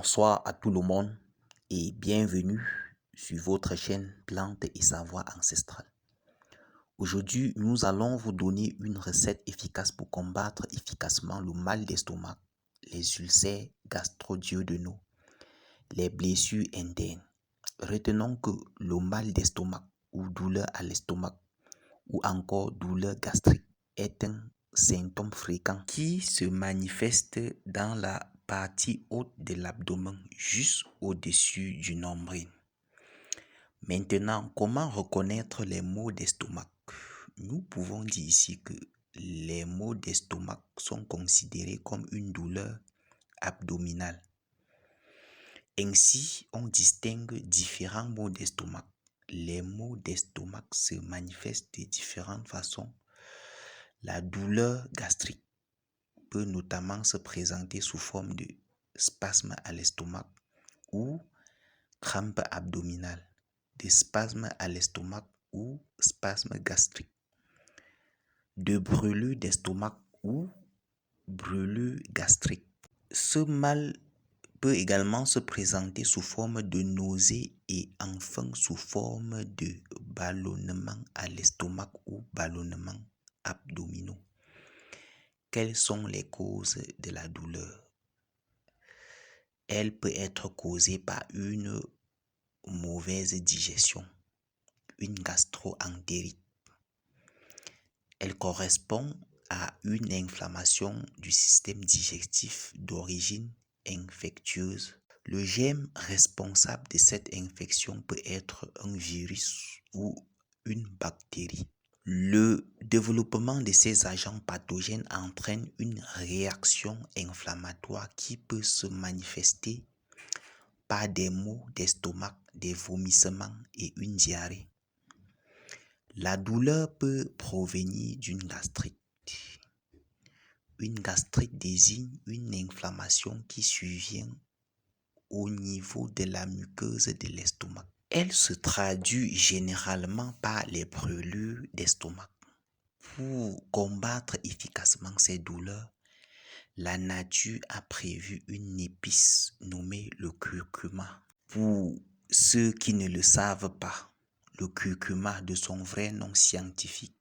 Bonsoir à tout le monde et bienvenue sur votre chaîne Plantes et Savoir Ancestral. Aujourd'hui, nous allons vous donner une recette efficace pour combattre efficacement le mal d'estomac, les ulcères gastro-duodénaux, les blessures internes. Retenons que le mal d'estomac ou douleur à l'estomac ou encore douleur gastrique est un symptôme fréquent qui se manifeste dans la partie haute de l'abdomen, juste au-dessus du nombril. Maintenant, comment reconnaître les maux d'estomac? Nous pouvons dire ici que les maux d'estomac sont considérés comme une douleur abdominale. Ainsi, on distingue différents maux d'estomac. Les maux d'estomac se manifestent de différentes façons. La douleur gastrique peut notamment se présenter sous forme de spasmes à l'estomac ou crampes abdominales, de spasmes à l'estomac ou spasmes gastriques, de brûlures d'estomac ou brûlures gastriques. Ce mal peut également se présenter sous forme de nausées et enfin sous forme de ballonnement à l'estomac ou ballonnement abdominaux. Quelles sont les causes de la douleur? Elle peut être causée par une mauvaise digestion, une gastro-entérite. Elle correspond à une inflammation du système digestif d'origine infectieuse. Le germe responsable de cette infection peut être un virus ou une bactérie. Le développement de ces agents pathogènes entraîne une réaction inflammatoire qui peut se manifester par des maux d'estomac, des vomissements et une diarrhée. La douleur peut provenir d'une gastrite. Une gastrite désigne une inflammation qui survient au niveau de la muqueuse de l'estomac. Elle se traduit généralement par les brûlures d'estomac. Pour combattre efficacement ces douleurs, la nature a prévu une épice nommée le curcuma. Pour ceux qui ne le savent pas, le curcuma de son vrai nom scientifique,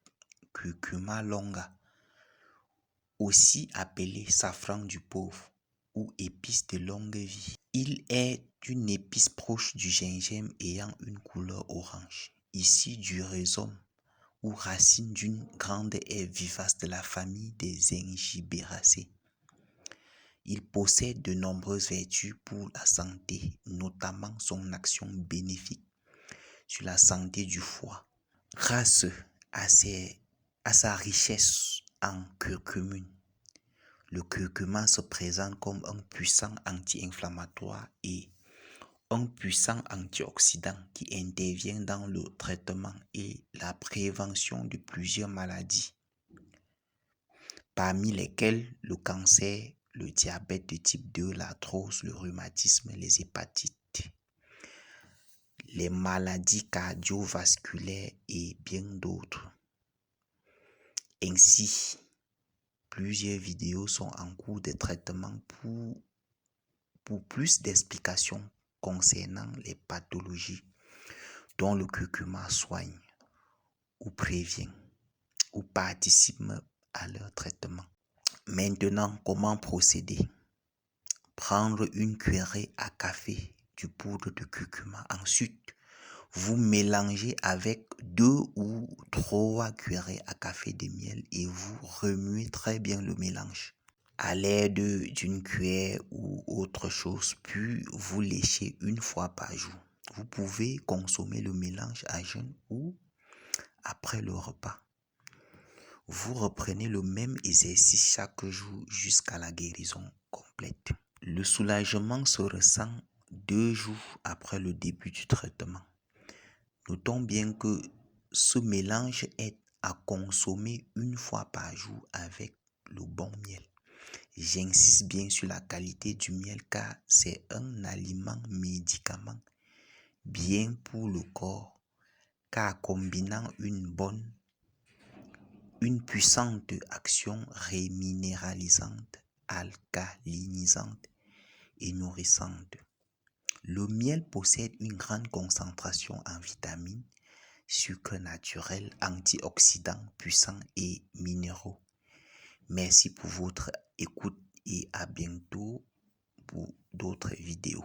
Curcuma longa, aussi appelé safran du pauvre ou épice de longue vie. Il est une épice proche du gingembre ayant une couleur orange, issue du rhizome ou racine d'une grande herbe vivace de la famille des Zingiberaceae. Il possède de nombreuses vertus pour la santé, notamment son action bénéfique sur la santé du foie. Grâce à sa richesse en curcumine, le curcuma se présente comme un puissant anti-inflammatoire et un puissant antioxydant qui intervient dans le traitement et la prévention de plusieurs maladies, parmi lesquelles le cancer, le diabète de type 2, l'arthrose, le rhumatisme, les hépatites, les maladies cardiovasculaires et bien d'autres. Ainsi, plusieurs vidéos sont en cours de traitement pour plus d'explications concernant les pathologies dont le curcuma soigne ou prévient ou participe à leur traitement. Maintenant, comment procéder? Prendre une cuillerée à café du poudre de curcuma. Ensuite, vous mélangez avec 2 ou 3 cuillerées à café de miel et vous remuez très bien le mélange à l'aide d'une cuillère ou autre chose, puis vous léchez une fois par jour. Vous pouvez consommer le mélange à jeun ou après le repas. Vous reprenez le même exercice chaque jour jusqu'à la guérison complète. Le soulagement se ressent 2 jours après le début du traitement. Notons bien que ce mélange est à consommer une fois par jour avec le bon miel. J'insiste bien sur la qualité du miel car c'est un aliment médicament bien pour le corps car combinant une puissante action réminéralisante, alcalinisante et nourrissante. Le miel possède une grande concentration en vitamines, sucres naturels, antioxydants puissants et minéraux. Merci pour votre écoute et à bientôt pour d'autres vidéos.